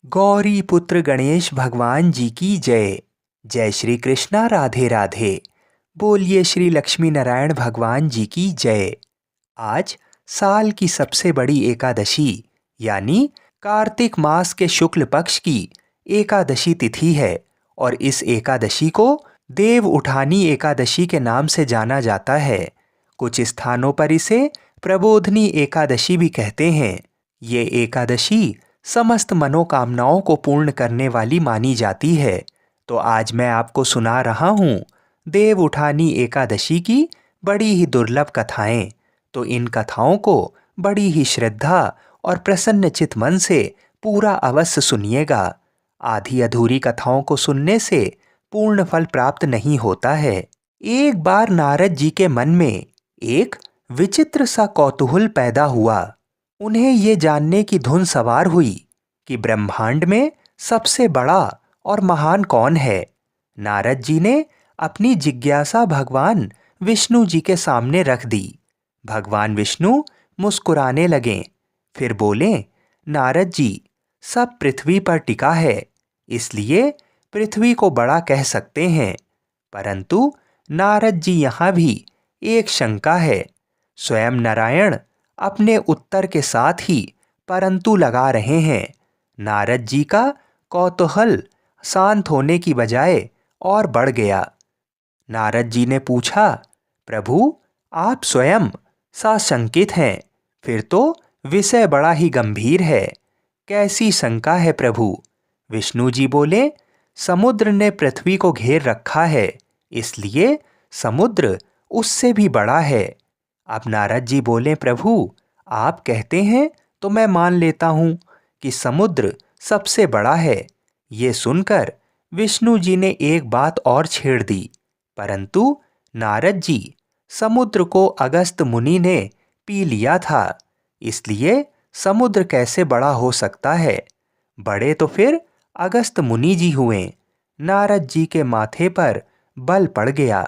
गौरी पुत्र गणेश भगवान जी की जय। जय श्री कृष्णा, राधे राधे। बोलिए श्री लक्ष्मी नारायण भगवान जी की जय। आज साल की सबसे बड़ी एकादशी यानी कार्तिक मास के शुक्ल पक्ष की एकादशी तिथि है और इस एकादशी को देव उठानी एकादशी के नाम से जाना जाता है। कुछ स्थानों पर इसे प्रबोधनी एकादशी भी कहते हैं। ये एकादशी समस्त मनोकामनाओं को पूर्ण करने वाली मानी जाती है। तो आज मैं आपको सुना रहा हूँ देव उठानी एकादशी की बड़ी ही दुर्लभ कथाएं। तो इन कथाओं को बड़ी ही श्रद्धा और प्रसन्नचित मन से पूरा अवश्य सुनिएगा। आधी अधूरी कथाओं को सुनने से पूर्ण फल प्राप्त नहीं होता है। एक बार नारद जी के मन में एक विचित्र सा कौतूहल पैदा हुआ। उन्हें ये जानने की धुन सवार हुई कि ब्रह्मांड में सबसे बड़ा और महान कौन है। नारद जी ने अपनी जिज्ञासा भगवान विष्णु जी के सामने रख दी। भगवान विष्णु मुस्कुराने लगे, फिर बोले, नारद जी, सब पृथ्वी पर टिका है, इसलिए पृथ्वी को बड़ा कह सकते हैं। परंतु नारद जी, यहाँ भी एक शंका है। स्वयं नारायण अपने उत्तर के साथ ही परंतु लगा रहे हैं। नारद जी का कौतूहल शांत होने की बजाय और बढ़ गया। नारद जी ने पूछा, प्रभु, आप स्वयं साशंकित हैं, फिर तो विषय बड़ा ही गंभीर है। कैसी शंका है प्रभु? विष्णु जी बोले, समुद्र ने पृथ्वी को घेर रखा है, इसलिए समुद्र उससे भी बड़ा है। अब नारद जी बोले, प्रभु, आप कहते हैं तो मैं मान लेता हूँ कि समुद्र सबसे बड़ा है। ये सुनकर विष्णु जी ने एक बात और छेड़ दी, परंतु नारद जी, समुद्र को अगस्त मुनि ने पी लिया था, इसलिए समुद्र कैसे बड़ा हो सकता है? बड़े तो फिर अगस्त मुनि जी हुए। नारद जी के माथे पर बल पड़ गया।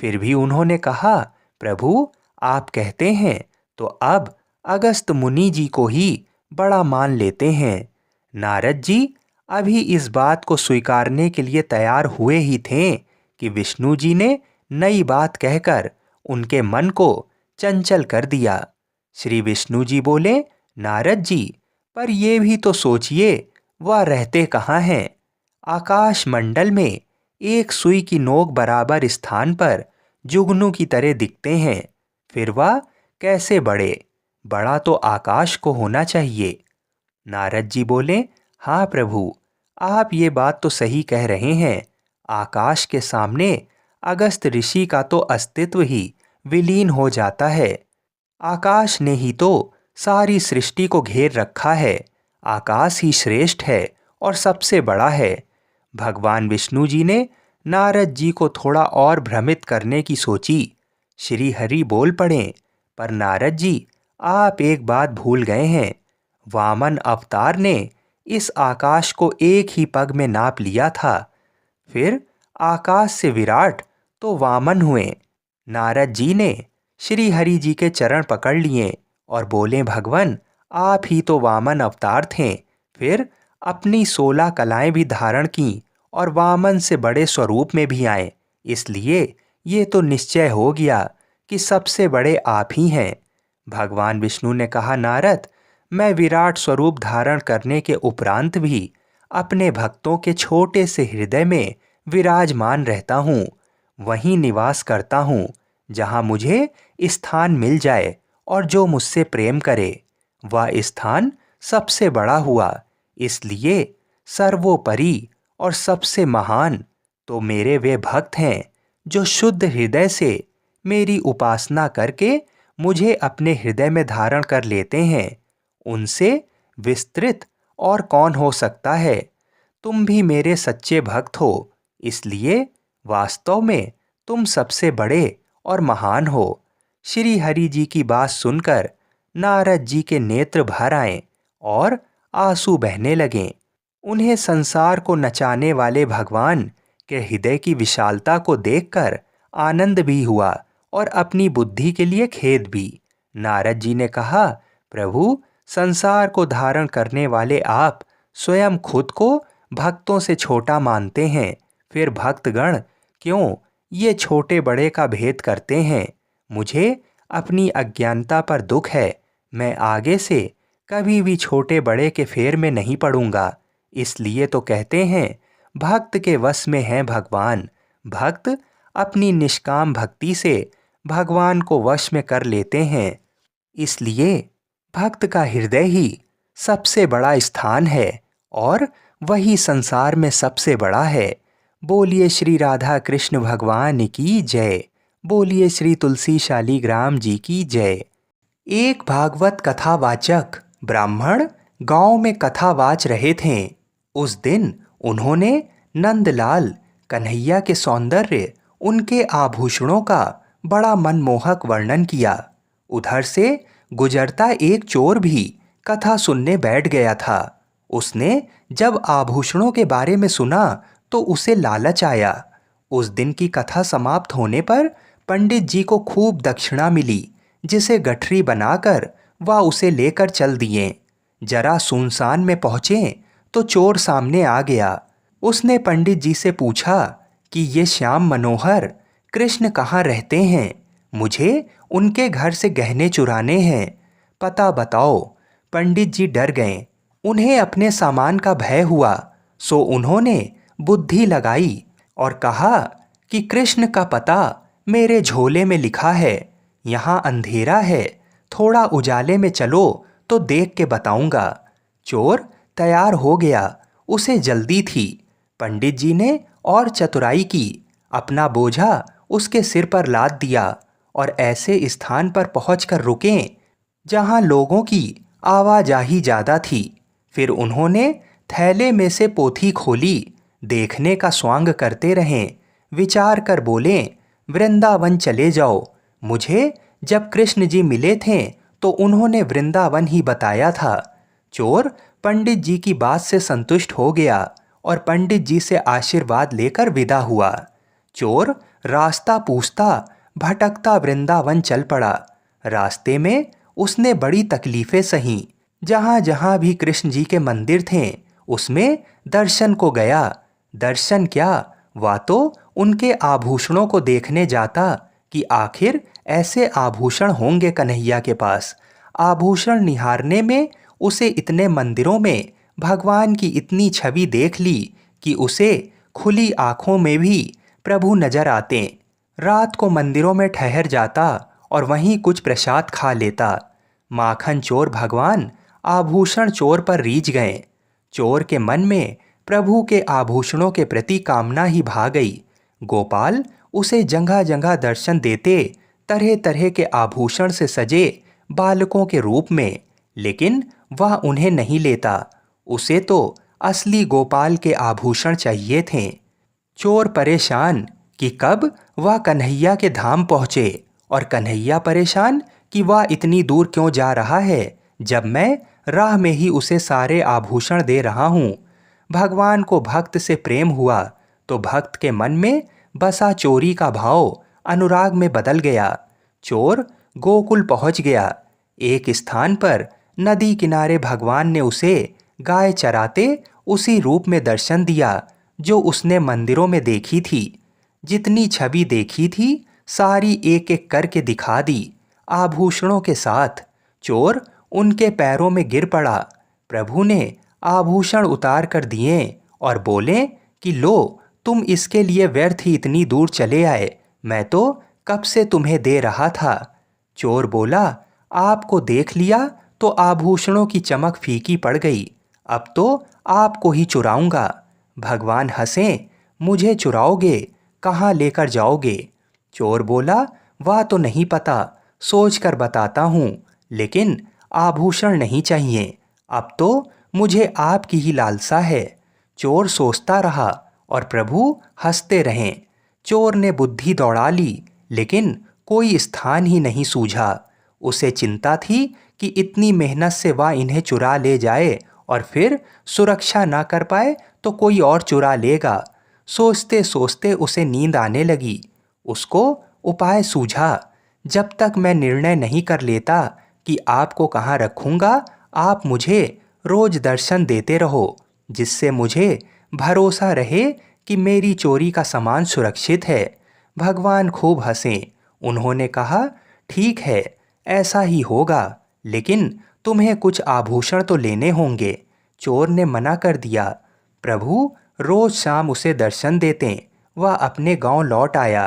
फिर भी उन्होंने कहा, प्रभु, आप कहते हैं तो अब अगस्त मुनि जी को ही बड़ा मान लेते हैं। नारद जी अभी इस बात को स्वीकारने के लिए तैयार हुए ही थे कि विष्णु जी ने नई बात कहकर उनके मन को चंचल कर दिया। श्री विष्णु जी बोले, नारद जी, पर ये भी तो सोचिए, वह रहते कहाँ हैं? आकाश मंडल में एक सुई की नोक बराबर स्थान पर जुगनू की तरह दिखते हैं। फिर वह कैसे बड़े? बड़ा तो आकाश को होना चाहिए। नारद जी बोले, हाँ प्रभु, आप ये बात तो सही कह रहे हैं। आकाश के सामने अगस्त ऋषि का तो अस्तित्व ही विलीन हो जाता है। आकाश ने ही तो सारी सृष्टि को घेर रखा है। आकाश ही श्रेष्ठ है और सबसे बड़ा है। भगवान विष्णु जी ने नारद जी को थोड़ा और भ्रमित करने की सोची। श्री हरि बोल पड़े, पर नारद जी, आप एक बात भूल गए हैं। वामन अवतार ने इस आकाश को एक ही पग में नाप लिया था। फिर आकाश से विराट तो वामन हुए। नारद जी ने श्री हरि जी के चरण पकड़ लिए और बोले, भगवान, आप ही तो वामन अवतार थे। फिर अपनी 16 कलाएं भी धारण की और वामन से बड़े स्वरूप में भी आए, इसलिए ये तो निश्चय हो गया कि सबसे बड़े आप ही हैं। भगवान विष्णु ने कहा, नारद, मैं विराट स्वरूप धारण करने के उपरांत भी अपने भक्तों के छोटे से हृदय में विराजमान रहता हूँ। वहीं निवास करता हूँ जहाँ मुझे स्थान मिल जाए और जो मुझसे प्रेम करे, वह स्थान सबसे बड़ा हुआ। इसलिए सर्वोपरि और सबसे महान तो मेरे वे भक्त हैं जो शुद्ध हृदय से मेरी उपासना करके मुझे अपने हृदय में धारण कर लेते हैं। उनसे विस्तृत और कौन हो सकता है? तुम भी मेरे सच्चे भक्त हो, इसलिए वास्तव में तुम सबसे बड़े और महान हो। श्री हरि जी की बात सुनकर नारद जी के नेत्र भर आए और आंसू बहने लगे। उन्हें संसार को नचाने वाले भगवान के हृदय की विशालता को देखकर आनंद भी हुआ और अपनी बुद्धि के लिए खेद भी। नारद जी ने कहा, प्रभु, संसार को धारण करने वाले आप स्वयं खुद को भक्तों से छोटा मानते हैं, फिर भक्तगण क्यों ये छोटे बड़े का भेद करते हैं? मुझे अपनी अज्ञानता पर दुख है। मैं आगे से कभी भी छोटे बड़े के फेर में नहीं पड़ूंगा। इसलिए तो कहते हैं भक्त के वश में है भगवान। भक्त अपनी निष्काम भक्ति से भगवान को वश में कर लेते हैं। इसलिए भक्त का हृदय ही सबसे बड़ा स्थान है और वही संसार में सबसे बड़ा है। बोलिए श्री राधा कृष्ण भगवान की जय। बोलिए श्री तुलसी शालीग्राम जी की जय। एक भागवत कथावाचक ब्राह्मण गांव में कथावाच रहे थे। उस दिन उन्होंने नंदलाल कन्हैया के सौंदर्य, उनके आभूषणों का बड़ा मनमोहक वर्णन किया। उधर से गुजरता एक चोर भी कथा सुनने बैठ गया था। उसने जब आभूषणों के बारे में सुना तो उसे लालच आया। उस दिन की कथा समाप्त होने पर पंडित जी को खूब दक्षिणा मिली, जिसे गठरी बनाकर वह उसे लेकर चल दिए। जरा सुनसान में पहुँचे तो चोर सामने आ गया। उसने पंडित जी से पूछा कि ये श्याम मनोहर कृष्ण कहाँ रहते हैं? मुझे उनके घर से गहने चुराने हैं, पता बताओ। पंडित जी डर गए। उन्हें अपने सामान का भय हुआ, सो उन्होंने बुद्धि लगाई और कहा कि कृष्ण का पता मेरे झोले में लिखा है। यहाँ अंधेरा है, थोड़ा उजाले में चलो तो देख के बताऊंगा। चोर तैयार हो गया, उसे जल्दी थी। पंडित जी ने और चतुराई की, अपना बोझा उसके सिर पर लाद दिया और ऐसे स्थान पर पहुंचकर रुके जहां लोगों की आवाजाही ज़्यादा थी। फिर उन्होंने थैले में से पोथी खोली, देखने का स्वांग करते रहें। विचार कर बोले, वृंदावन चले जाओ। मुझे जब कृष्ण जी मिले थे तो उन्होंने वृंदावन ही बताया था। चोर पंडित जी की बात से संतुष्ट हो गया और पंडित जी से आशीर्वाद लेकर विदा हुआ। चोर रास्ता पूछता भटकता वृंदावन चल पड़ा। रास्ते में उसने बड़ी तकलीफें सहीं। जहाँ जहाँ भी कृष्ण जी के मंदिर थे उसमें दर्शन को गया। दर्शन क्या, वह तो उनके आभूषणों को देखने जाता कि आखिर ऐसे आभूषण होंगे कन्हैया के पास। आभूषण निहारने में उसे इतने मंदिरों में भगवान की इतनी छवि देख ली कि उसे खुली आंखों में भी प्रभु नजर आते। रात को मंदिरों में ठहर जाता और वहीं कुछ प्रसाद खा लेता। माखन चोर भगवान आभूषण चोर पर रीझ गए। चोर के मन में प्रभु के आभूषणों के प्रति कामना ही भा गई। गोपाल उसे जगह जगह दर्शन देते, तरह तरह के आभूषण से सजे बालकों के रूप में, लेकिन वह उन्हें नहीं लेता। उसे तो असली गोपाल के आभूषण चाहिए थे। चोर परेशान कि कब वह कन्हैया के धाम पहुँचे और कन्हैया परेशान कि वह इतनी दूर क्यों जा रहा है जब मैं राह में ही उसे सारे आभूषण दे रहा हूँ। भगवान को भक्त से प्रेम हुआ तो भक्त के मन में बसा चोरी का भाव अनुराग में बदल गया। चोर गोकुल पहुँच गया। एक स्थान पर नदी किनारे भगवान ने उसे गाय चराते उसी रूप में दर्शन दिया जो उसने मंदिरों में देखी थी। जितनी छवि देखी थी सारी एक एक करके दिखा दी, आभूषणों के साथ। चोर उनके पैरों में गिर पड़ा। प्रभु ने आभूषण उतार कर दिए और बोले कि लो, तुम इसके लिए व्यर्थ ही इतनी दूर चले आए, मैं तो कब से तुम्हें दे रहा था। चोर बोला, आपको देख लिया तो आभूषणों की चमक फीकी पड़ गई, अब तो आपको ही चुराऊंगा। भगवान हंसे, मुझे चुराओगे, कहाँ लेकर जाओगे? चोर बोला, वह तो नहीं पता, सोच कर बताता हूँ, लेकिन आभूषण नहीं चाहिए, अब तो मुझे आपकी ही लालसा है। चोर सोचता रहा और प्रभु हंसते रहें। चोर ने बुद्धि दौड़ा ली, लेकिन कोई स्थान ही नहीं सूझा। उसे चिंता थी कि इतनी मेहनत से वह इन्हें चुरा ले जाए और फिर सुरक्षा ना कर पाए तो कोई और चुरा लेगा। सोचते सोचते उसे नींद आने लगी। उसको उपाय सूझा, जब तक मैं निर्णय नहीं कर लेता कि आपको कहाँ रखूँगा, आप मुझे रोज दर्शन देते रहो, जिससे मुझे भरोसा रहे कि मेरी चोरी का सामान सुरक्षित है। भगवान खूब हंसे। उन्होंने कहा, ठीक है, ऐसा ही होगा, लेकिन तुम्हें कुछ आभूषण तो लेने होंगे। चोर ने मना कर दिया। प्रभु रोज शाम उसे दर्शन देते। वह अपने गांव लौट आया।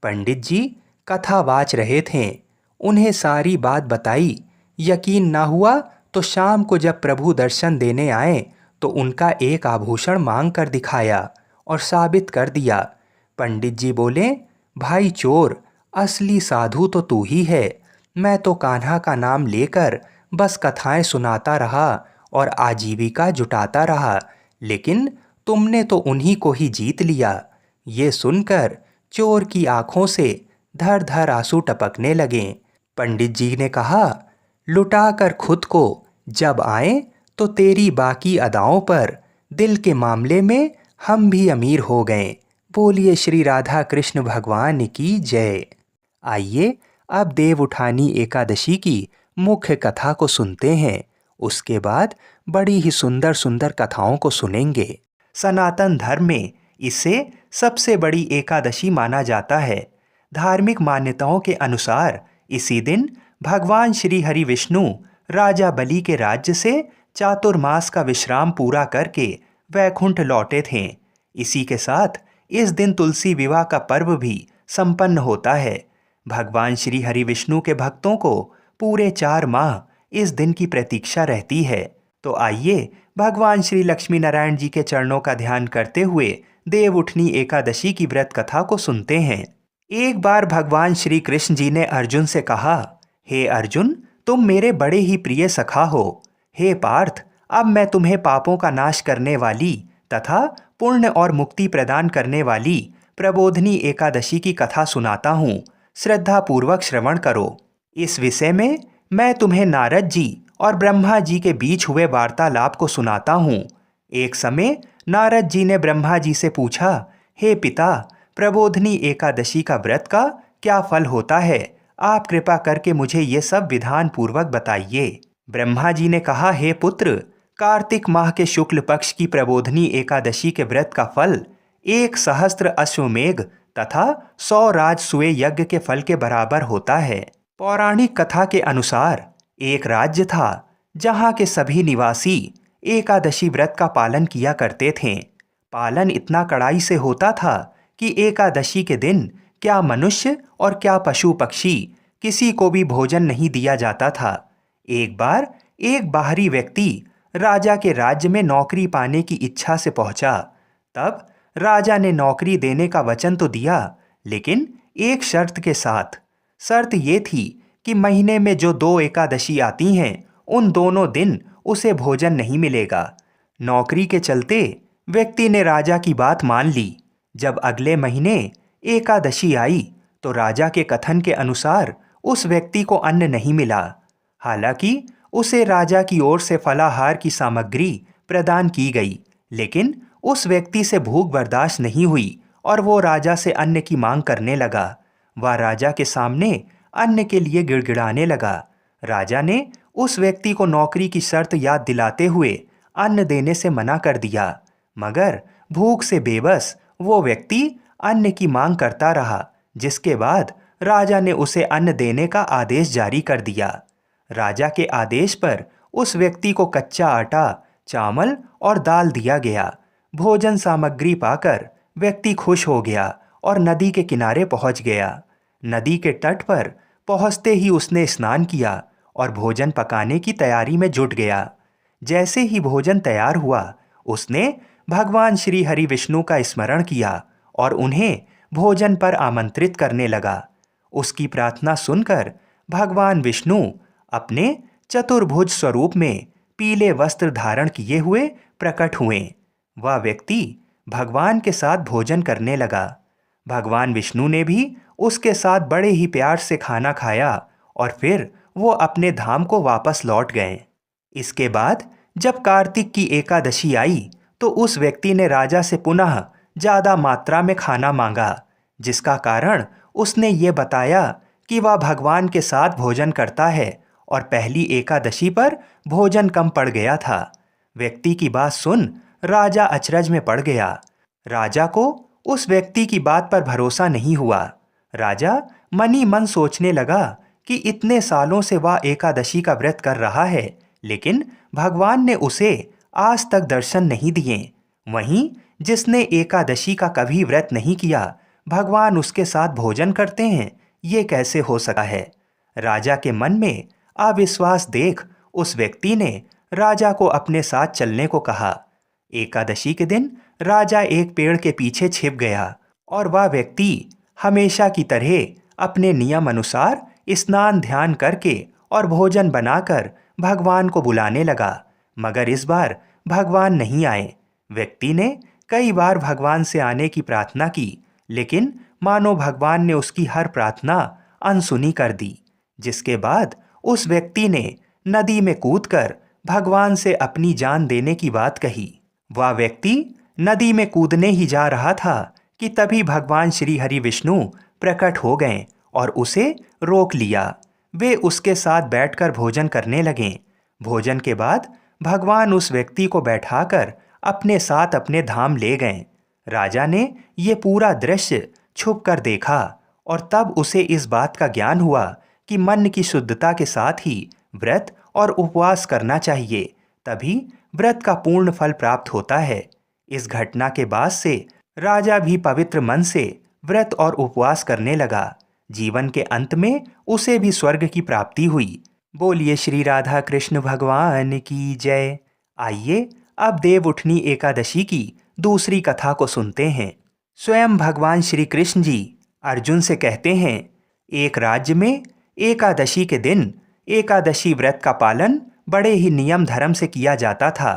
पंडित जी कथा वाच रहे थे। उन्हें सारी बात बताई। यकीन ना हुआ तो शाम को जब प्रभु दर्शन देने आए तो उनका एक आभूषण मांग कर दिखाया और साबित कर दिया। पंडित जी बोले, भाई चोर, असली साधु तो तू ही है। मैं तो कान्हा का नाम लेकर बस कथाएं सुनाता रहा और आजीविका जुटाता रहा, लेकिन तुमने तो उन्हीं को ही जीत लिया। ये सुनकर चोर की आंखों से धर धर आंसू टपकने लगे। पंडित जी ने कहा, लुटा कर खुद को जब आए तो तेरी बाकी अदाओं पर दिल के मामले में हम भी अमीर हो गए। बोलिए श्री राधा कृष्ण भगवान की जय। आइए अब देव उठानी एकादशी की मुख्य कथा को सुनते हैं। उसके बाद बड़ी ही सुंदर सुंदर कथाओं को सुनेंगे। सनातन धर्म में इसे सबसे बड़ी एकादशी माना जाता है। धार्मिक मान्यताओं के अनुसार इसी दिन भगवान श्री हरि विष्णु राजा बलि के राज्य से चातुर्मास का विश्राम पूरा करके वैकुंठ लौटे थे। इसी के साथ इस दिन तुलसी विवाह का पर्व भी संपन्न होता है। भगवान श्री हरि विष्णु के भक्तों को पूरे 4 माह इस दिन की प्रतीक्षा रहती है। तो आइए भगवान श्री लक्ष्मी नारायण जी के चरणों का ध्यान करते हुए देव उठनी एकादशी की व्रत कथा को सुनते हैं। एक बार भगवान श्री कृष्ण जी ने अर्जुन से कहा, हे अर्जुन, तुम मेरे बड़े ही प्रिय सखा हो। हे पार्थ, अब मैं तुम्हें पापों का नाश करने वाली तथा पुण्य और मुक्ति प्रदान करने वाली प्रबोधनी एकादशी की कथा सुनाता हूँ। श्रद्धा पूर्वक श्रवण करो। इस विषय में मैं तुम्हें नारद जी और ब्रह्मा जी के बीच हुए वार्तालाप को सुनाता हूँ। एक समय नारद जी ने ब्रह्मा जी से पूछा, हे पिता, प्रबोधनी एकादशी का व्रत का क्या फल होता है? आप कृपा करके मुझे ये सब विधान पूर्वक बताइए। ब्रह्मा जी ने कहा, हे पुत्र, कार्तिक माह के शुक्ल पक्ष की प्रबोधनी एकादशी के व्रत का फल 1,000 अश्वमेघ तथा 100 राजसूय यज्ञ के फल के बराबर होता है। पौराणिक कथा के अनुसार एक राज्य था जहाँ के सभी निवासी एकादशी व्रत का पालन किया करते थे। पालन इतना कड़ाई से होता था कि एकादशी के दिन क्या मनुष्य और क्या पशु पक्षी किसी को भी भोजन नहीं दिया जाता था। एक बार एक बाहरी व्यक्ति राजा के राज्य में नौकरी पाने की इच्छा से पहुंचा। तब राजा ने नौकरी देने का वचन तो दिया, लेकिन एक शर्त के साथ। शर्त ये थी कि महीने में जो 2 एकादशी आती हैं, उन दोनों दिन उसे भोजन नहीं मिलेगा। नौकरी के चलते व्यक्ति ने राजा की बात मान ली। जब अगले महीने एकादशी आई तो राजा के कथन के अनुसार उस व्यक्ति को अन्न नहीं मिला। हालांकि उसे राजा की ओर से फलाहार की सामग्री प्रदान की गई, लेकिन उस व्यक्ति से भूख बर्दाश्त नहीं हुई और वो राजा से अन्न की मांग करने लगा। वह राजा के सामने अन्न के लिए गिड़गिड़ाने लगा। राजा ने उस व्यक्ति को नौकरी की शर्त याद दिलाते हुए अन्न देने से मना कर दिया, मगर भूख से बेबस वो व्यक्ति अन्न की मांग करता रहा, जिसके बाद राजा ने उसे अन्न देने का आदेश जारी कर दिया। राजा के आदेश पर उस व्यक्ति को कच्चा आटा, चावल और दाल दिया गया। भोजन सामग्री पाकर व्यक्ति खुश हो गया और नदी के किनारे पहुंच गया। नदी के तट पर पहुंचते ही उसने स्नान किया और भोजन पकाने की तैयारी में जुट गया। जैसे ही भोजन तैयार हुआ, उसने भगवान श्री हरि विष्णु का स्मरण किया और उन्हें भोजन पर आमंत्रित करने लगा। उसकी प्रार्थना सुनकर भगवान विष्णु अपने चतुर्भुज स्वरूप में पीले वस्त्र धारण किए हुए प्रकट हुए। वह व्यक्ति भगवान के साथ भोजन करने लगा। भगवान विष्णु ने भी उसके साथ बड़े ही प्यार से खाना खाया और फिर वो अपने धाम को वापस लौट गए। इसके बाद जब कार्तिक की एकादशी आई तो उस व्यक्ति ने राजा से पुनः ज़्यादा मात्रा में खाना मांगा, जिसका कारण उसने ये बताया कि वह भगवान के साथ भोजन करता है और पहली एकादशी पर भोजन कम पड़ गया था। व्यक्ति की बात सुन राजा अचरज में पड़ गया। राजा को उस व्यक्ति की बात पर भरोसा नहीं हुआ। राजा मन ही मन सोचने लगा कि इतने सालों से वह एकादशी का व्रत कर रहा है, लेकिन भगवान ने उसे आज तक दर्शन नहीं दिए। वहीं जिसने एकादशी का कभी व्रत नहीं किया, भगवान उसके साथ भोजन करते हैं, ये कैसे हो सकता है। राजा के मन में अविश्वास देख उस व्यक्ति ने राजा को अपने साथ चलने को कहा। एकादशी के दिन राजा एक पेड़ के पीछे छिप गया और वह व्यक्ति हमेशा की तरह अपने नियम अनुसार स्नान ध्यान करके और भोजन बनाकर भगवान को बुलाने लगा, मगर इस बार भगवान नहीं आए। व्यक्ति ने कई बार भगवान से आने की प्रार्थना की, लेकिन मानो भगवान ने उसकी हर प्रार्थना अनसुनी कर दी। जिसके बाद उस व्यक्ति ने नदी में कूदकर भगवान से अपनी जान देने की बात कही। वह व्यक्ति नदी में कूदने ही जा रहा था कि तभी भगवान श्री हरि विष्णु प्रकट हो गए और उसे रोक लिया। वे उसके साथ बैठकर भोजन करने लगे। भोजन के बाद भगवान उस व्यक्ति को बैठाकर अपने साथ अपने धाम ले गए। राजा ने ये पूरा दृश्य छुप कर देखा और तब उसे इस बात का ज्ञान हुआ कि मन की शुद्धता के साथ ही व्रत और उपवास करना चाहिए, तभी व्रत का पूर्ण फल प्राप्त होता है। इस घटना के बाद से राजा भी पवित्र मन से व्रत और उपवास करने लगा। जीवन के अंत में उसे भी स्वर्ग की प्राप्ति हुई। बोलिए श्री राधा कृष्ण भगवान की जय। आइए अब देव उठनी एकादशी की दूसरी कथा को सुनते हैं। स्वयं भगवान श्री कृष्ण जी अर्जुन से कहते हैं, एक राज्य में एकादशी के दिन एकादशी व्रत का पालन बड़े ही नियम धर्म से किया जाता था।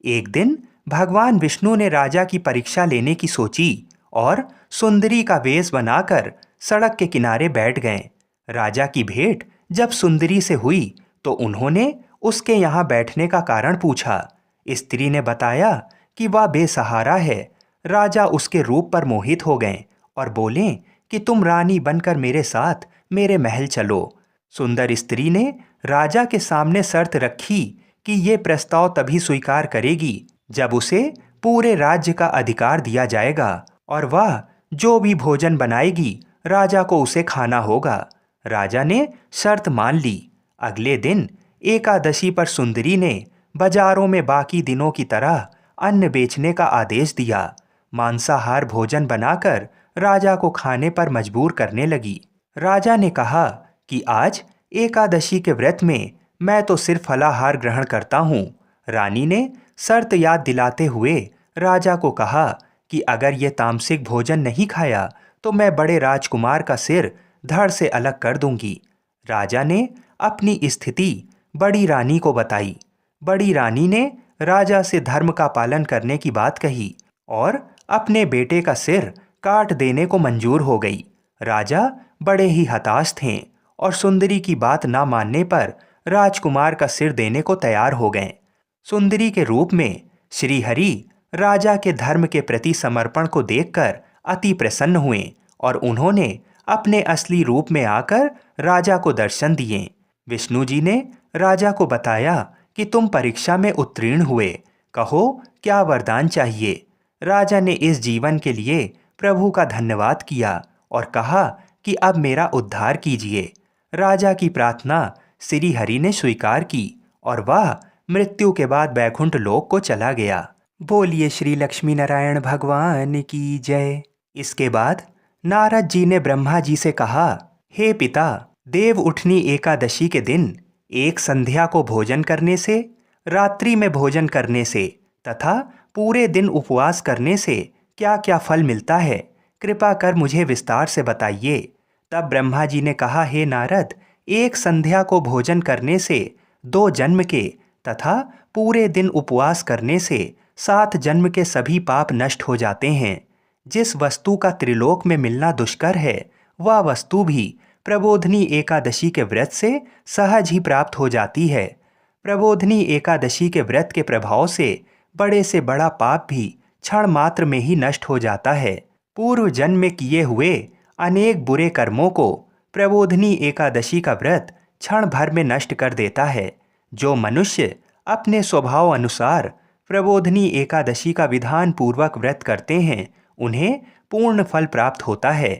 एक दिन भगवान विष्णु ने राजा की परीक्षा लेने की सोची और सुंदरी का वेश बनाकर सड़क के किनारे बैठ गए। राजा की भेंट जब सुंदरी से हुई तो उन्होंने उसके यहाँ बैठने का कारण पूछा। स्त्री ने बताया कि वह बेसहारा है। राजा उसके रूप पर मोहित हो गए और बोले कि तुम रानी बनकर मेरे साथ मेरे महल चलो। सुंदर स्त्री ने राजा के सामने शर्त रखी कि ये प्रस्ताव तभी स्वीकार करेगी जब उसे पूरे राज्य का अधिकार दिया जाएगा और वह जो भी भोजन बनाएगी राजा को उसे खाना होगा। राजा ने शर्त मान ली। अगले दिन एकादशी पर सुंदरी ने बाजारों में बाकी दिनों की तरह अन्न बेचने का आदेश दिया। मांसाहार भोजन बनाकर राजा को खाने पर मजबूर करने लगी। राजा ने कहा कि आज एकादशी के व्रत में मैं तो सिर्फ फलाहार ग्रहण करता हूँ। रानी ने शर्त याद दिलाते हुए राजा को कहा कि अगर ये तामसिक भोजन नहीं खाया तो मैं बड़े राजकुमार का सिर धड़ से अलग कर दूंगी। राजा ने अपनी स्थिति बड़ी रानी को बताई। बड़ी रानी ने राजा से धर्म का पालन करने की बात कही और अपने बेटे का सिर काट देने को मंजूर हो गई। राजा बड़े ही हताश थे और सुंदरी की बात ना मानने पर राजकुमार का सिर देने को तैयार हो गए। सुंदरी के रूप में श्री हरि राजा के धर्म के प्रति समर्पण को देखकर अति प्रसन्न हुए और उन्होंने अपने असली रूप में आकर राजा को दर्शन दिए। विष्णु जी ने राजा को बताया कि तुम परीक्षा में उत्तीर्ण हुए, कहो क्या वरदान चाहिए। राजा ने इस जीवन के लिए प्रभु का धन्यवाद किया और कहा कि अब मेरा उद्धार कीजिए। राजा की प्रार्थना श्री हरि ने स्वीकार की और वह मृत्यु के बाद बैकुंठ लोक को चला गया। बोलिए श्री लक्ष्मी नारायण भगवान की जय। इसके बाद नारद जी ने ब्रह्मा जी से कहा, हे पिता, देव उठनी एकादशी के दिन एक संध्या को भोजन करने से, रात्रि में भोजन करने से तथा पूरे दिन उपवास करने से क्या क्या फल मिलता है, कृपा कर मुझे विस्तार से बताइए। तब ब्रह्मा जी ने कहा, हे नारद, एक संध्या को भोजन करने से 2 जन्म के तथा पूरे दिन उपवास करने से 7 जन्म के सभी पाप नष्ट हो जाते हैं। जिस वस्तु का त्रिलोक में मिलना दुष्कर है, वह वस्तु भी प्रबोधनी एकादशी के व्रत से सहज ही प्राप्त हो जाती है। प्रबोधनी एकादशी के व्रत के प्रभाव से बड़ा पाप भी क्षण मात्र में ही नष्ट हो जाता है। पूर्व जन्म में किए हुए अनेक बुरे कर्मों को प्रबोधनी एकादशी का व्रत क्षण भर में नष्ट कर देता है। जो मनुष्य अपने स्वभाव अनुसार प्रबोधिनी एकादशी का विधान पूर्वक व्रत करते हैं, उन्हें पूर्ण फल प्राप्त होता है।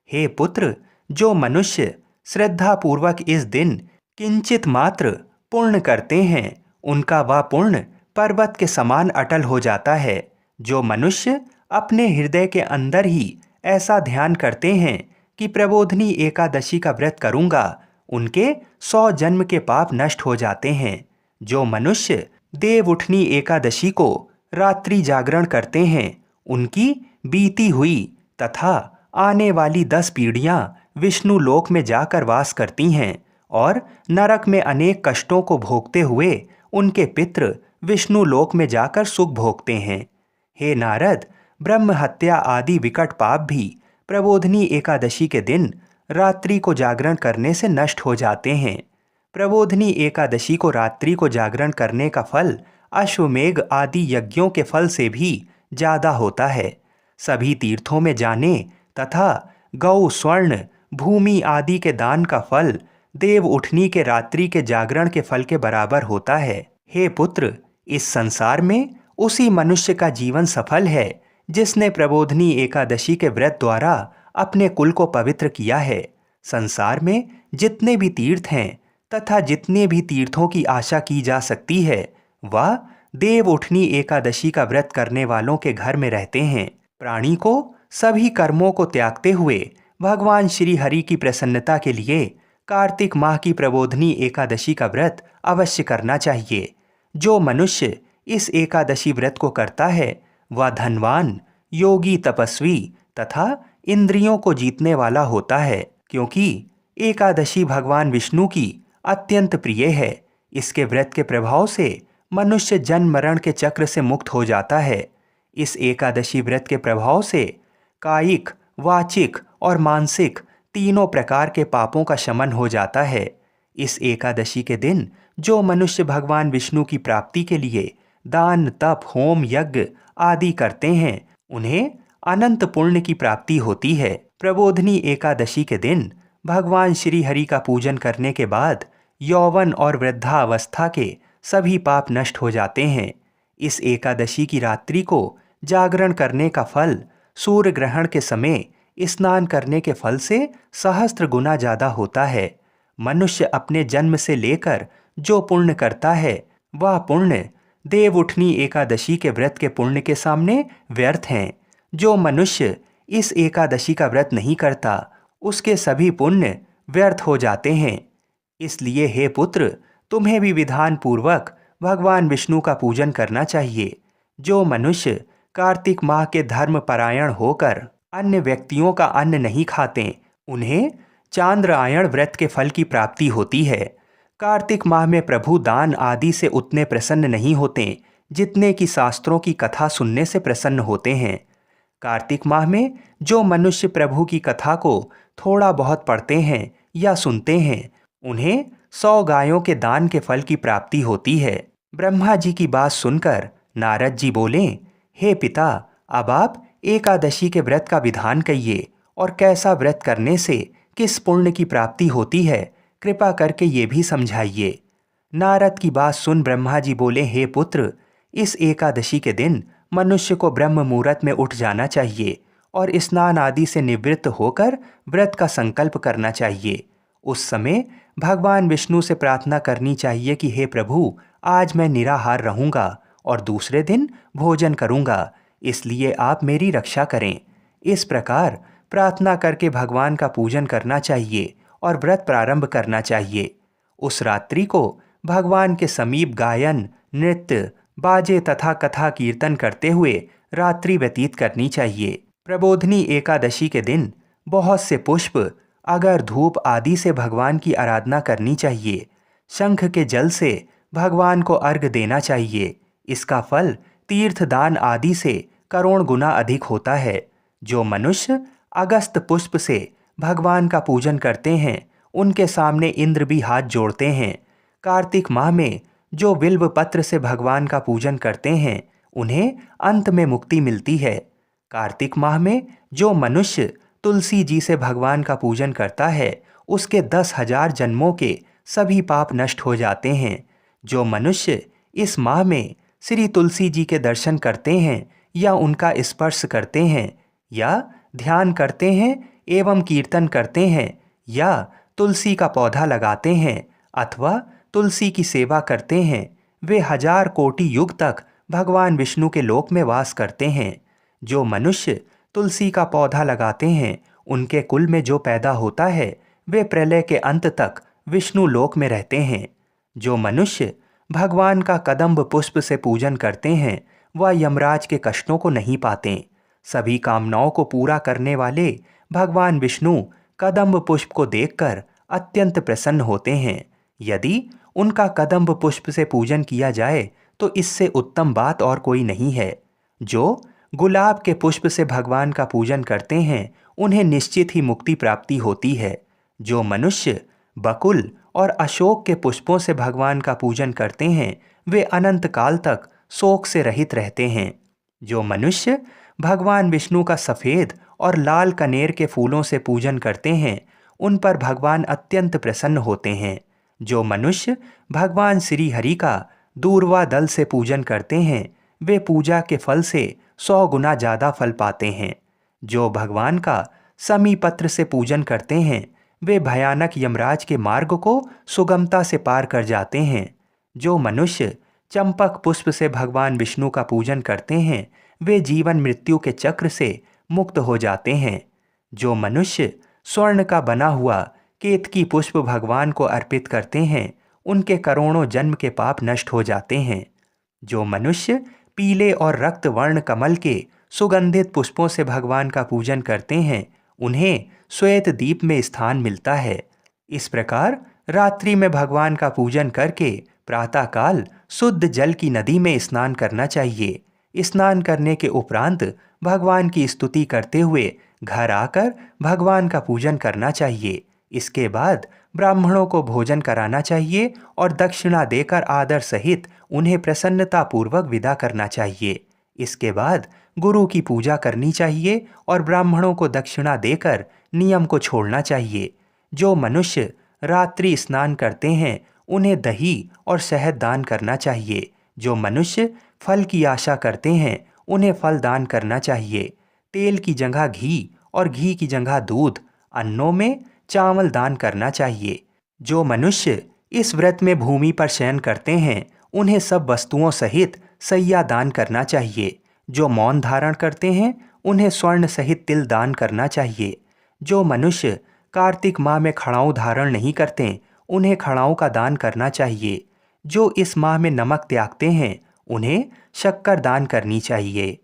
हे पुत्र, जो मनुष्य श्रद्धा पूर्वक इस दिन किंचित मात्र पुण्य करते हैं, उनका वह पुण्य पर्वत के समान अटल हो जाता है। जो मनुष्य अपने हृदय के अंदर ही ऐसा ध्यान करते हैं कि प्रबोधिनी एकादशी का व्रत करूंगा, उनके 100 जन्म के पाप नष्ट हो जाते हैं। जो मनुष्य देव उठनी एकादशी को रात्रि जागरण करते हैं, उनकी बीती हुई तथा आने वाली 10 पीढ़ियां विष्णु लोक में जाकर वास करती हैं और नरक में अनेक कष्टों को भोगते हुए उनके पितृ विष्णु लोक में जाकर सुख भोगते हैं। हे नारद, ब्रह्म हत्या आदि विकट पाप भी प्रबोधिनी एकादशी के दिन रात्रि को जागरण करने से नष्ट हो जाते हैं। प्रबोधिनी एकादशी को रात्रि को जागरण करने का फल अश्वमेघ आदि यज्ञों के फल से भी ज़्यादा होता है। सभी तीर्थों में जाने तथा गौ, स्वर्ण, भूमि आदि के दान का फल देव उठनी के रात्रि के जागरण के फल के बराबर होता है। हे पुत्र, इस संसार में उसी मनुष्य का जीवन सफल है जिसने प्रबोधिनी एकादशी के व्रत द्वारा अपने कुल को पवित्र किया है। संसार में जितने भी तीर्थ हैं तथा जितने भी तीर्थों की आशा की जा सकती है, वह देव उठनी एकादशी का व्रत करने वालों के घर में रहते हैं। प्राणी को सभी कर्मों को त्यागते हुए भगवान श्री हरि की प्रसन्नता के लिए कार्तिक माह की प्रबोधिनी एकादशी का व्रत अवश्य करना चाहिए। जो मनुष्य इस एकादशी व्रत को करता है, वह धनवान, योगी, तपस्वी तथा इंद्रियों को जीतने वाला होता है, क्योंकि एकादशी भगवान विष्णु की अत्यंत प्रिय है। इसके व्रत के प्रभाव से मनुष्य जन्म मरण के चक्र से मुक्त हो जाता है। इस एकादशी व्रत के प्रभाव से कायिक, वाचिक और मानसिक तीनों प्रकार के पापों का शमन हो जाता है। इस एकादशी के दिन जो मनुष्य भगवान विष्णु की प्राप्ति के लिए दान, तप, होम, यज्ञ आदि करते हैं, उन्हें अनंत पुण्य की प्राप्ति होती है। प्रबोधिनी एकादशी के दिन भगवान श्री हरि का पूजन करने के बाद यौवन और वृद्धावस्था के सभी पाप नष्ट हो जाते हैं। इस एकादशी की रात्रि को जागरण करने का फल सूर्य ग्रहण के समय स्नान करने के फल से सहस्त्र गुना ज़्यादा होता है। मनुष्य अपने जन्म से लेकर जो पुण्य करता है, वह पुण्य देव उठनी एकादशी के व्रत के पुण्य के सामने व्यर्थ हैं। जो मनुष्य इस एकादशी का व्रत नहीं करता, उसके सभी पुण्य व्यर्थ हो जाते हैं। इसलिए हे पुत्र, तुम्हें भी विधान पूर्वक भगवान विष्णु का पूजन करना चाहिए। जो मनुष्य कार्तिक माह के धर्म परायण होकर अन्य व्यक्तियों का अन्न नहीं खाते, उन्हें चांद्रायण व्रत के फल की प्राप्ति होती है। कार्तिक माह में प्रभु दान आदि से उतने प्रसन्न नहीं होते जितने कि शास्त्रों की कथा सुनने से प्रसन्न होते हैं। कार्तिक माह में जो मनुष्य प्रभु की कथा को थोड़ा बहुत पढ़ते हैं या सुनते हैं, उन्हें 100 गायों के दान के फल की प्राप्ति होती है। ब्रह्मा जी की बात सुनकर नारद जी बोले, हे पिता, अब आप एकादशी के व्रत का विधान कहिए और कैसा व्रत करने से किस पुण्य की प्राप्ति होती है, कृपा करके ये भी समझाइए। नारद की बात सुन ब्रह्मा जी बोले, हे पुत्र, इस एकादशी के दिन मनुष्य को ब्रह्म मुहूर्त में उठ जाना चाहिए और स्नान आदि से निवृत्त होकर व्रत का संकल्प करना चाहिए। उस समय भगवान विष्णु से प्रार्थना करनी चाहिए कि हे प्रभु, आज मैं निराहार रहूँगा और दूसरे दिन भोजन करूँगा, इसलिए आप मेरी रक्षा करें। इस प्रकार प्रार्थना करके भगवान का पूजन करना चाहिए और व्रत प्रारंभ करना चाहिए। उस रात्रि को भगवान के समीप गायन, नृत्य, बाजे तथा कथा कीर्तन करते हुए रात्रि व्यतीत करनी चाहिए। प्रबोधिनी एकादशी के दिन बहुत से पुष्प, अगर, धूप आदि से भगवान की आराधना करनी चाहिए। शंख के जल से भगवान को अर्घ्य देना चाहिए। इसका फल तीर्थ दान आदि से करोड़ गुना अधिक होता है। जो मनुष्य अगस्त पुष्प से भगवान का पूजन करते हैं, उनके सामने इंद्र भी हाथ जोड़ते हैं। कार्तिक माह में जो बिल्व पत्र से भगवान का पूजन करते हैं, उन्हें अंत में मुक्ति मिलती है। कार्तिक माह में जो मनुष्य तुलसी जी से भगवान का पूजन करता है, उसके 10,000 जन्मों के सभी पाप नष्ट हो जाते हैं। जो मनुष्य इस माह में श्री तुलसी जी के दर्शन करते हैं या उनका स्पर्श करते हैं या ध्यान करते हैं एवं कीर्तन करते हैं या तुलसी का पौधा लगाते हैं अथवा तुलसी की सेवा करते हैं, वे 1000 कोटि युग तक भगवान विष्णु के लोक में वास करते हैं। जो मनुष्य तुलसी का पौधा लगाते हैं, उनके कुल में जो पैदा होता है वे प्रलय के अंत तक विष्णु लोक में रहते हैं। जो मनुष्य भगवान का कदम्ब पुष्प से पूजन करते हैं वह यमराज के कष्टों को नहीं पाते। सभी कामनाओं को पूरा करने वाले भगवान विष्णु कदम्ब पुष्प को देखकर अत्यंत प्रसन्न होते हैं। यदि उनका कदम्ब पुष्प से पूजन किया जाए तो इससे उत्तम बात और कोई नहीं है। जो गुलाब के पुष्प से भगवान का पूजन करते हैं उन्हें निश्चित ही मुक्ति प्राप्ति होती है। जो मनुष्य बकुल और अशोक के पुष्पों से भगवान का पूजन करते हैं वे अनंत काल तक शोक से रहित रहते हैं। जो मनुष्य भगवान विष्णु का सफ़ेद और लाल कनेर के फूलों से पूजन करते हैं उन पर भगवान अत्यंत प्रसन्न होते हैं। जो मनुष्य भगवान श्री हरि का दूर्वा दल से पूजन करते हैं वे पूजा के फल से 100 गुना ज़्यादा फल पाते हैं। जो भगवान का समी पत्र से पूजन करते हैं वे भयानक यमराज के मार्ग को सुगमता से पार कर जाते हैं। जो मनुष्य चंपक पुष्प से भगवान विष्णु का पूजन करते हैं वे जीवन मृत्यु के चक्र से मुक्त हो जाते हैं। जो मनुष्य स्वर्ण का बना हुआ केतकी पुष्प भगवान को अर्पित करते हैं उनके करोड़ों जन्म के पाप नष्ट हो जाते हैं। जो मनुष्य पीले और रक्त वर्ण कमल के सुगंधित पुष्पों से भगवान का पूजन करते हैं उन्हें श्वेत दीप में स्थान मिलता है। इस प्रकार रात्रि में भगवान का पूजन करके प्रातःकाल शुद्ध जल की नदी में स्नान करना चाहिए। स्नान करने के उपरांत भगवान की स्तुति करते हुए घर आकर भगवान का पूजन करना चाहिए। इसके बाद ब्राह्मणों को भोजन कराना चाहिए और दक्षिणा देकर आदर सहित उन्हें प्रसन्नतापूर्वक विदा करना चाहिए। इसके बाद गुरु की पूजा करनी चाहिए और ब्राह्मणों को दक्षिणा देकर नियम को छोड़ना चाहिए। जो मनुष्य रात्रि स्नान करते हैं उन्हें दही और शहद दान करना चाहिए। जो मनुष्य फल की आशा करते हैं उन्हें फल दान करना चाहिए। तेल की जगह घी और घी की जगह दूध, अन्नों में चावल दान करना चाहिए। जो मनुष्य इस व्रत में भूमि पर शयन करते हैं उन्हें सब वस्तुओं सहित सैया दान करना चाहिए। जो मौन धारण करते हैं उन्हें स्वर्ण सहित तिल दान करना चाहिए। जो मनुष्य कार्तिक माह में खड़ाऊ धारण नहीं करते उन्हें खड़ाऊ का दान करना चाहिए। जो इस माह में नमक त्यागते हैं उन्हें शक्कर दान करनी चाहिए।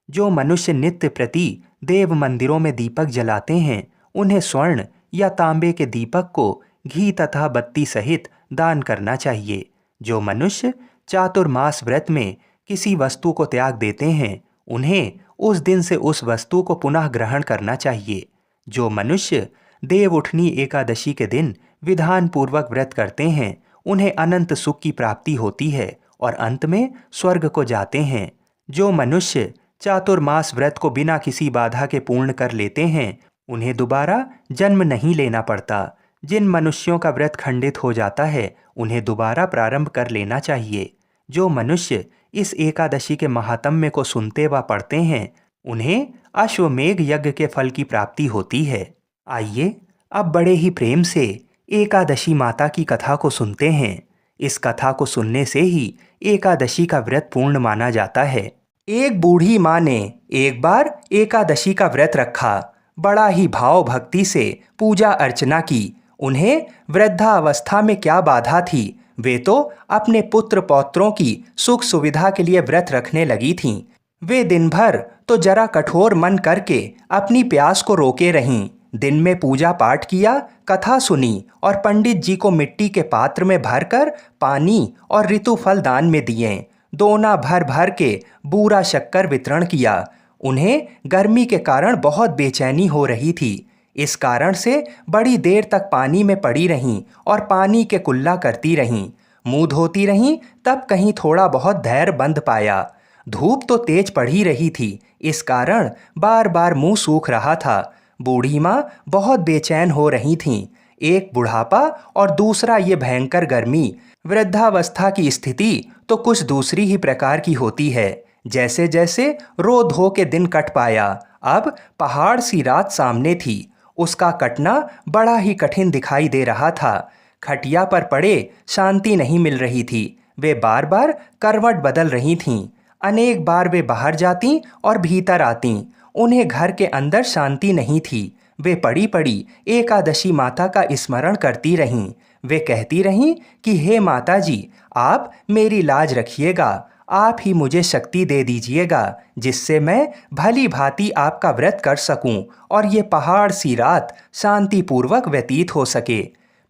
जो मनुष्य नित्य प्रति देव मंदिरों में दीपक जलाते हैं उन्हें स्वर्ण या तांबे के दीपक को घी तथा बत्ती सहित दान करना चाहिए। जो मनुष्य चातुर्मास व्रत में किसी वस्तु को त्याग देते हैं उन्हें उस दिन से उस वस्तु को पुनः ग्रहण करना चाहिए। जो मनुष्य देव उठनी एकादशी के दिन विधान पूर्वक व्रत करते हैं उन्हें अनंत सुख की प्राप्ति होती है और अंत में स्वर्ग को जाते हैं। जो मनुष्य चातुर्मास व्रत को बिना किसी बाधा के पूर्ण कर लेते हैं उन्हें दोबारा जन्म नहीं लेना पड़ता। जिन मनुष्यों का व्रत खंडित हो जाता है उन्हें दोबारा प्रारंभ कर लेना चाहिए। जो मनुष्य इस एकादशी के महात्म्य को सुनते व पढ़ते हैं उन्हें अश्वमेघ यज्ञ के फल की प्राप्ति होती है। आइए अब बड़े ही प्रेम से एकादशी माता की कथा को सुनते हैं। इस कथा को सुनने से ही एकादशी का व्रत पूर्ण माना जाता है। एक बूढ़ी माँ ने एक बार एकादशी का व्रत रखा। बड़ा ही भाव भक्ति से पूजा अर्चना की। उन्हें वृद्धावस्था में क्या बाधा थी, वे तो अपने पुत्र पौत्रों की सुख सुविधा के लिए व्रत रखने लगी थीं। वे दिन भर तो जरा कठोर मन करके अपनी प्यास को रोके रहीं। दिन में पूजा पाठ किया, कथा सुनी और पंडित जी को मिट्टी के पात्र में भरकर पानी और ऋतु फल दान में दिए। दोना भर भर के बूरा शक्कर वितरण किया। उन्हें गर्मी के कारण बहुत बेचैनी हो रही थी। इस कारण से बड़ी देर तक पानी में पड़ी रहीं और पानी के कुल्ला करती रहीं। मुंह धोती रहीं, तब कहीं थोड़ा बहुत धैर्य बंध पाया। धूप तो तेज पड़ ही रही थी, इस कारण बार बार मुंह सूख रहा था। बूढ़ी माँ बहुत बेचैन हो रही थीं। एक बुढ़ापा और दूसरा ये भयंकर गर्मी। वृद्धावस्था की स्थिति तो कुछ दूसरी ही प्रकार की होती है। जैसे जैसे रो धो के दिन कट पाया, अब पहाड़ सी रात सामने थी। उसका कटना बड़ा ही कठिन दिखाई दे रहा था। खटिया पर पड़े शांति नहीं मिल रही थी। वे बार बार करवट बदल रही थीं। अनेक बार वे बाहर जातीं और भीतर आतीं। उन्हें घर के अंदर शांति नहीं थी। वे पड़ी पड़ी एकादशी माता का स्मरण करती रहीं। वे कहती रहीं कि हे माता जी, आप मेरी लाज रखिएगा, आप ही मुझे शक्ति दे दीजिएगा जिससे मैं भली भांति आपका व्रत कर सकूं और ये पहाड़ सी रात शांतिपूर्वक व्यतीत हो सके।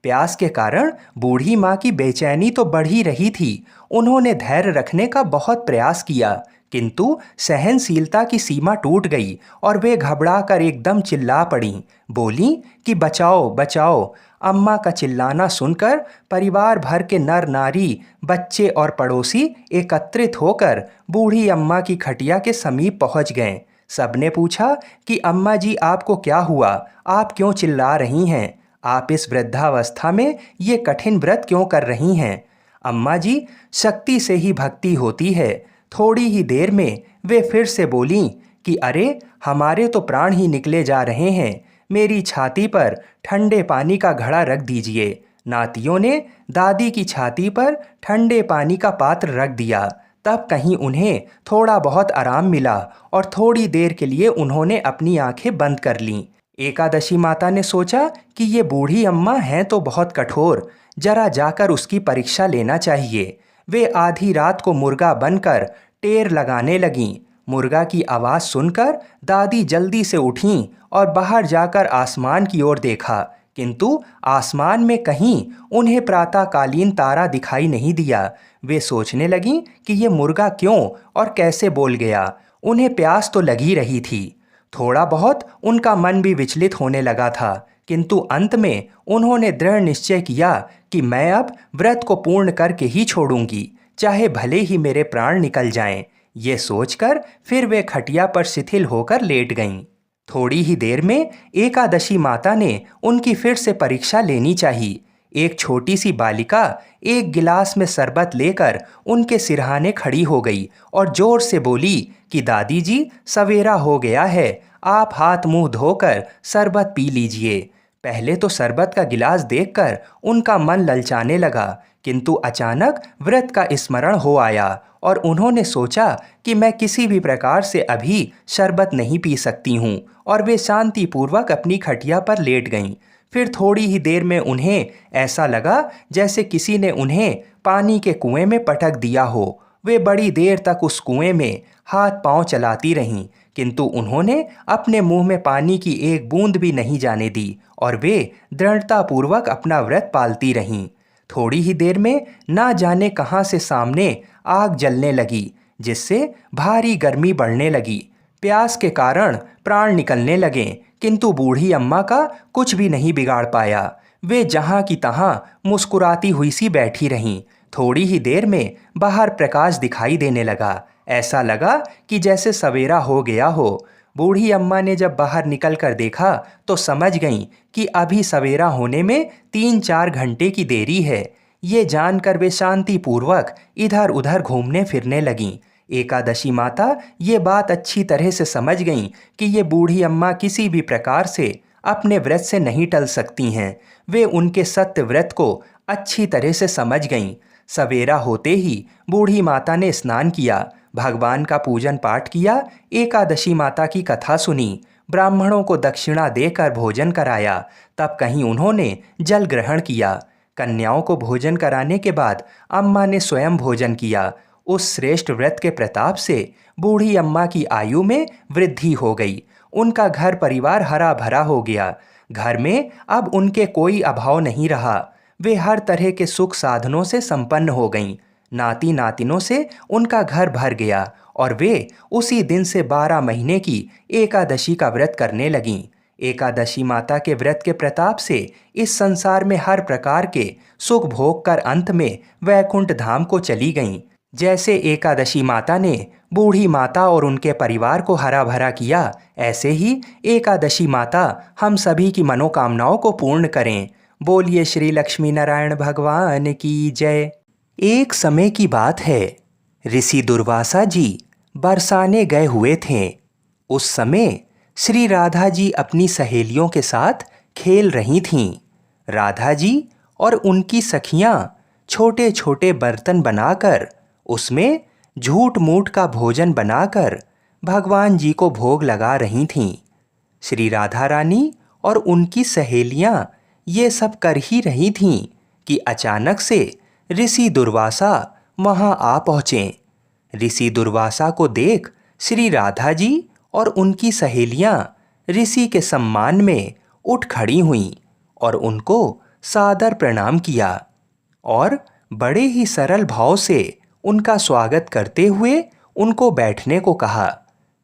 प्यास के कारण बूढ़ी माँ की बेचैनी तो बढ़ ही रही थी। उन्होंने धैर्य रखने का बहुत प्रयास किया, किंतु सहनशीलता की सीमा टूट गई और वे घबराकर एकदम चिल्ला पड़ीं। बोलीं कि बचाओ बचाओ। अम्मा का चिल्लाना सुनकर परिवार भर के नर नारी, बच्चे और पड़ोसी एकत्रित होकर बूढ़ी अम्मा की खटिया के समीप पहुंच गए। सबने पूछा कि अम्मा जी, आपको क्या हुआ? आप क्यों चिल्ला रही हैं? आप इस वृद्धावस्था में ये कठिन व्रत क्यों कर रही हैं? अम्मा जी, शक्ति से ही भक्ति होती है। थोड़ी ही देर में वे फिर से बोलीं कि अरे, हमारे तो प्राण ही निकले जा रहे हैं। मेरी छाती पर ठंडे पानी का घड़ा रख दीजिए। नातियों ने दादी की छाती पर ठंडे पानी का पात्र रख दिया। तब कहीं उन्हें थोड़ा बहुत आराम मिला और थोड़ी देर के लिए उन्होंने अपनी आंखें बंद कर लीं। एकादशी माता ने सोचा कि ये बूढ़ी अम्मा हैं तो बहुत कठोर, जरा जाकर उसकी परीक्षा लेना चाहिए। वे आधी रात को मुर्गा बनकर टेर लगाने लगीं। मुर्गा की आवाज़ सुनकर दादी जल्दी से उठीं और बाहर जाकर आसमान की ओर देखा, किंतु आसमान में कहीं उन्हें प्रातःकालीन तारा दिखाई नहीं दिया। वे सोचने लगीं कि ये मुर्गा क्यों और कैसे बोल गया। उन्हें प्यास तो लगी रही थी। थोड़ा बहुत उनका मन भी विचलित होने लगा था, किंतु अंत में उन्होंने दृढ़ निश्चय किया कि मैं अब व्रत को पूर्ण करके ही छोड़ूंगी, चाहे भले ही मेरे प्राण निकल जाएं। ये सोचकर फिर वे खटिया पर शिथिल होकर लेट गईं। थोड़ी ही देर में एकादशी माता ने उनकी फिर से परीक्षा लेनी चाहिए। एक छोटी सी बालिका एक गिलास में शरबत लेकर उनके सिरहाने खड़ी हो गई और जोर से बोली कि दादी जी, सवेरा हो गया है, आप हाथ मुंह धोकर शरबत पी लीजिए। पहले तो शरबत का गिलास देखकर उनका मन ललचाने लगा, किंतु अचानक व्रत का स्मरण हो आया और उन्होंने सोचा कि मैं किसी भी प्रकार से अभी शरबत नहीं पी सकती हूँ, और वे शांतिपूर्वक अपनी खटिया पर लेट गईं। फिर थोड़ी ही देर में उन्हें ऐसा लगा जैसे किसी ने उन्हें पानी के कुएं में पटक दिया हो। वे बड़ी देर तक उस कुएं में हाथ पांव चलाती रहीं, किंतु उन्होंने अपने मुंह में पानी की एक बूंद भी नहीं जाने दी और वे दृढ़तापूर्वक अपना व्रत पालती रहीं। थोड़ी ही देर में ना जाने कहां से सामने आग जलने लगी, जिससे भारी गर्मी बढ़ने लगी। प्यास के कारण प्राण निकलने लगे, किंतु बूढ़ी अम्मा का कुछ भी नहीं बिगाड़ पाया। वे जहां की तहां मुस्कुराती हुई सी बैठी रहीं। थोड़ी ही देर में बाहर प्रकाश दिखाई देने लगा। ऐसा लगा कि जैसे सवेरा हो गया हो। बूढ़ी अम्मा ने जब बाहर निकल कर देखा तो समझ गईं कि अभी सवेरा होने में 3-4 घंटे की देरी है। ये जानकर वे शांतिपूर्वक इधर उधर घूमने फिरने लगीं। एकादशी माता ये बात अच्छी तरह से समझ गईं कि ये बूढ़ी अम्मा किसी भी प्रकार से अपने व्रत से नहीं टल सकती हैं। वे उनके सत्य व्रत को अच्छी तरह से समझ गईं। सवेरा होते ही बूढ़ी माता ने स्नान किया, भगवान का पूजन पाठ किया, एकादशी माता की कथा सुनी, ब्राह्मणों को दक्षिणा देकर भोजन कराया। तब कहीं उन्होंने जल ग्रहण किया। कन्याओं को भोजन कराने के बाद अम्मा ने स्वयं भोजन किया। उस श्रेष्ठ व्रत के प्रताप से बूढ़ी अम्मा की आयु में वृद्धि हो गई। उनका घर परिवार हरा भरा हो गया। घर में अब उनके कोई अभाव नहीं रहा। वे हर तरह के सुख साधनों से संपन्न हो गईं। नाती नातिनों से उनका घर भर गया और वे उसी दिन से 12 महीने की एकादशी का व्रत करने लगीं। एकादशी माता के व्रत के प्रताप से इस संसार में हर प्रकार के सुख भोग कर अंत में वैकुंठ धाम को चली गईं। जैसे एकादशी माता ने बूढ़ी माता और उनके परिवार को हरा भरा किया, ऐसे ही एकादशी माता हम सभी की मनोकामनाओं को पूर्ण करें। बोलिए श्री लक्ष्मी नारायण भगवान की जय। एक समय की बात है, ऋषि दुर्वासा जी बरसाने गए हुए थे। उस समय श्री राधा जी अपनी सहेलियों के साथ खेल रही थीं। राधा जी और उनकी सखियां छोटे छोटे बर्तन बनाकर उसमें झूठ मूठ का भोजन बनाकर भगवान जी को भोग लगा रही थीं। श्री राधा रानी और उनकी सहेलियां ये सब कर ही रही थीं कि अचानक से ऋषि दुर्वासा वहां आ पहुँचे। ऋषि दुर्वासा को देख श्री राधा जी और उनकी सहेलियां ऋषि के सम्मान में उठ खड़ी हुईं और उनको सादर प्रणाम किया और बड़े ही सरल भाव से उनका स्वागत करते हुए उनको बैठने को कहा।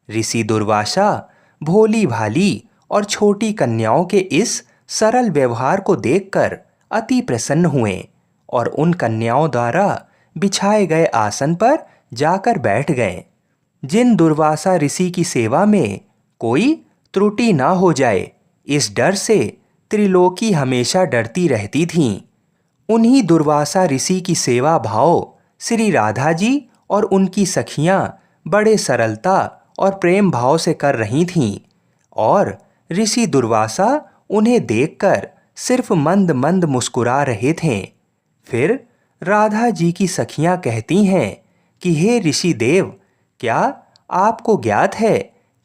ऋषि दुर्वासा भोली भाली और छोटी कन्याओं के इस सरल व्यवहार को देखकर अति प्रसन्न हुए और उन कन्याओं द्वारा बिछाए गए आसन पर जाकर बैठ गए। जिन दुर्वासा ऋषि की सेवा में कोई त्रुटि ना हो जाए, इस डर से त्रिलोकी हमेशा डरती रहती थीं। उन्हीं दुर्वासा ऋषि की सेवा भाव श्री राधा जी और उनकी सखियां बड़े सरलता और प्रेम भाव से कर रही थीं और ऋषि दुर्वासा उन्हें देखकर सिर्फ मंद मंद मुस्कुरा रहे थे। फिर राधा जी की सखियां कहती हैं कि हे ऋषि देव, क्या आपको ज्ञात है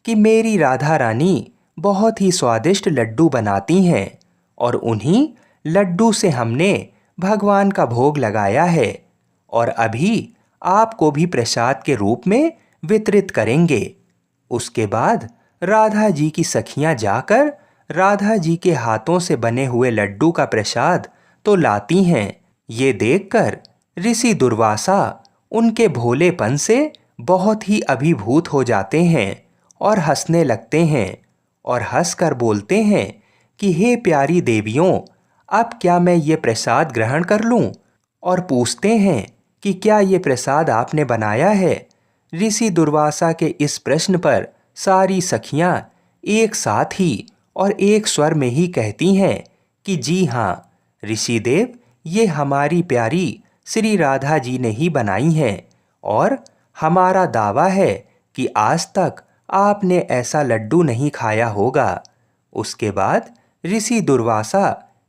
कि मेरी राधा रानी बहुत ही स्वादिष्ट लड्डू बनाती हैं और उन्हीं लड्डू से हमने भगवान का भोग लगाया है और अभी आपको भी प्रसाद के रूप में वितरित करेंगे। उसके बाद राधा जी की सखियां जाकर राधा जी के हाथों से बने हुए लड्डू का प्रसाद तो लाती हैं। ये देखकर ऋषि दुर्वासा उनके भोलेपन से बहुत ही अभिभूत हो जाते हैं और हंसने लगते हैं और हंसकर बोलते हैं कि हे प्यारी देवियों, अब क्या मैं ये प्रसाद ग्रहण कर लूं? और पूछते हैं कि क्या ये प्रसाद आपने बनाया है? ऋषि दुर्वासा के इस प्रश्न पर सारी सखियां एक साथ ही और एक स्वर में ही कहती हैं कि जी हाँ ऋषि देव, ये हमारी प्यारी श्री राधा जी ने ही बनाई हैं और हमारा दावा है कि आज तक आपने ऐसा लड्डू नहीं खाया होगा। उसके बाद ऋषि दुर्वासा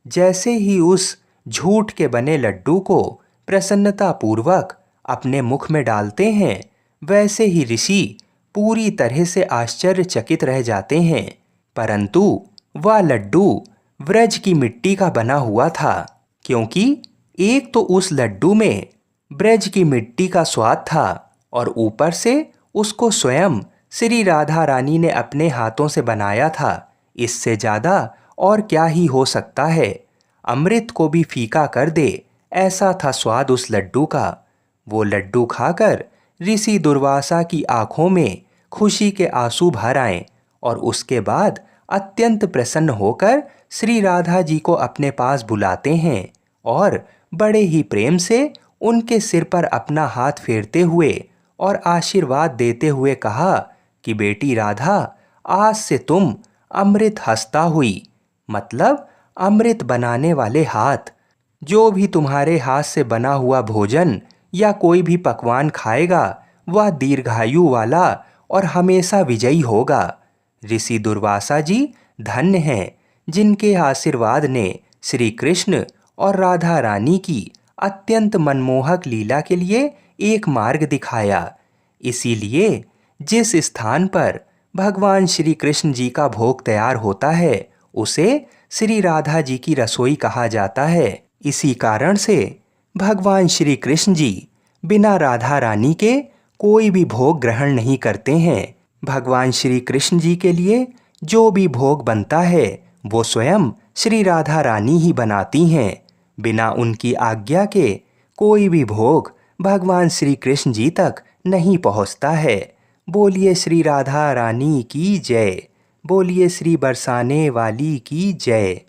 जैसे ही उस झूठ के बने लड्डू को प्रसन्नतापूर्वक अपने मुख में डालते हैं, वैसे ही ऋषि पूरी तरह से आश्चर्यचकित रह जाते हैं। परंतु वह लड्डू ब्रज की मिट्टी का बना हुआ था, क्योंकि एक तो उस लड्डू में ब्रज की मिट्टी का स्वाद था और ऊपर से उसको स्वयं श्री राधा रानी ने अपने हाथों से बनाया था। इससे ज़्यादा और क्या ही हो सकता है। अमृत को भी फीका कर दे, ऐसा था स्वाद उस लड्डू का। वो लड्डू खाकर ऋषि दुर्वासा की आंखों में खुशी के आंसू भर आए और उसके बाद अत्यंत प्रसन्न होकर श्री राधा जी को अपने पास बुलाते हैं और बड़े ही प्रेम से उनके सिर पर अपना हाथ फेरते हुए और आशीर्वाद देते हुए कहा कि बेटी राधा, आज से तुम अमृत हस्ता हुई, मतलब अमृत बनाने वाले हाथ। जो भी तुम्हारे हाथ से बना हुआ भोजन या कोई भी पकवान खाएगा, वह दीर्घायु वाला और हमेशा विजयी होगा। ऋषि दुर्वासा जी धन्य हैं, जिनके आशीर्वाद ने श्री कृष्ण और राधा रानी की अत्यंत मनमोहक लीला के लिए एक मार्ग दिखाया। इसीलिए जिस स्थान पर भगवान श्री कृष्ण जी का भोग तैयार होता है, उसे श्री राधा जी की रसोई कहा जाता है। इसी कारण से भगवान श्री कृष्ण जी बिना राधा रानी के कोई भी भोग ग्रहण नहीं करते हैं। भगवान श्री कृष्ण जी के लिए जो भी भोग बनता है, वो स्वयं श्री राधा रानी ही बनाती हैं। बिना उनकी आज्ञा के कोई भी भोग भगवान श्री कृष्ण जी तक नहीं पहुंचता है। बोलिए श्री राधा रानी की जय। बोलिए श्री बरसाने वाली की जय।